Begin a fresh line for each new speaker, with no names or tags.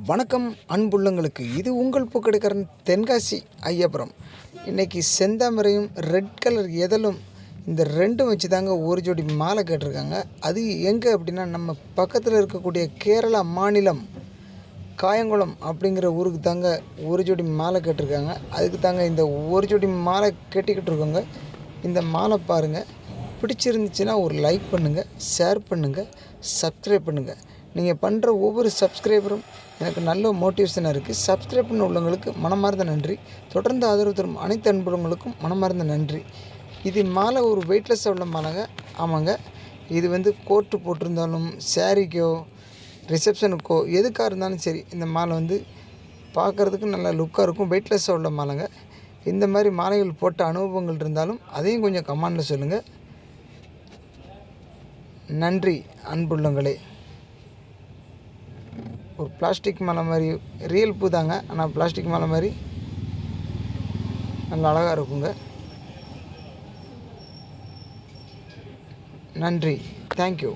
வணக்கம் அன்புள்ளங்களுக்கு, இது உங்கள் பூக்கடைக்காரன் தென்காசி ஐயப்புரம். இன்றைக்கி செந்தாமரையும் ரெட் கலர் எதலும் இந்த ரெண்டும் வச்சு தாங்க ஒரு ஜோடி மாலை கேட்டிருக்காங்க. அது எங்கே அப்படின்னா, நம்ம பக்கத்தில் இருக்கக்கூடிய கேரளா மாநிலம் காயங்குளம் அப்படிங்கிற ஊருக்கு தாங்க ஒரு ஜோடி மாலை கேட்டிருக்காங்க. அதுக்கு தாங்க இந்த ஒரு ஜோடி மாலை கட்டிக்கிட்டு இருக்கோங்க. இந்த மாலை பாருங்கள், பிடிச்சிருந்துச்சுன்னா ஒரு லைக் பண்ணுங்கள், ஷேர் பண்ணுங்கள், சப்ஸ்கிரைப் பண்ணுங்கள். நீங்கள் பண்ணுற ஒவ்வொரு சப்ஸ்கிரைபரும் எனக்கு நல்ல மோட்டிவேஷனாக இருக்குது. சப்ஸ்கிரைப் பண்ண உள்ளவங்களுக்கு மனமார்ந்த நன்றி. தொடர்ந்து ஆதரவு தரும் அனைத்து அன்புள்ளவங்களுக்கும் மனமார்ந்த நன்றி. இது மாலை ஒரு வெயிட்லெஸ்ஸாக உள்ள மாலைங்க. ஆமாங்க, இது கோட்டு போட்டிருந்தாலும் சாரிக்கோ ரிசப்ஷனுக்கோ எதுக்காக இருந்தாலும் சரி, இந்த மாலை பார்க்குறதுக்கு நல்லா லுக்காக இருக்கும். வெயிட்லெஸ்ஸாக உள்ள மாலைங்க. இந்த மாதிரி மாலைகள் போட்ட அனுபவங்கள் இருந்தாலும் அதையும் கொஞ்சம் கமெண்டில் சொல்லுங்கள். நன்றி அன்புள்ளங்களே. ஒரு பிளாஸ்டிக் மாலை மாதிரி, ரியல் பூ தாங்க, ஆனால் பிளாஸ்டிக் மாலை மாதிரி நல்லா அழகாக இருக்குங்க. நன்றி, தேங்க்யூ.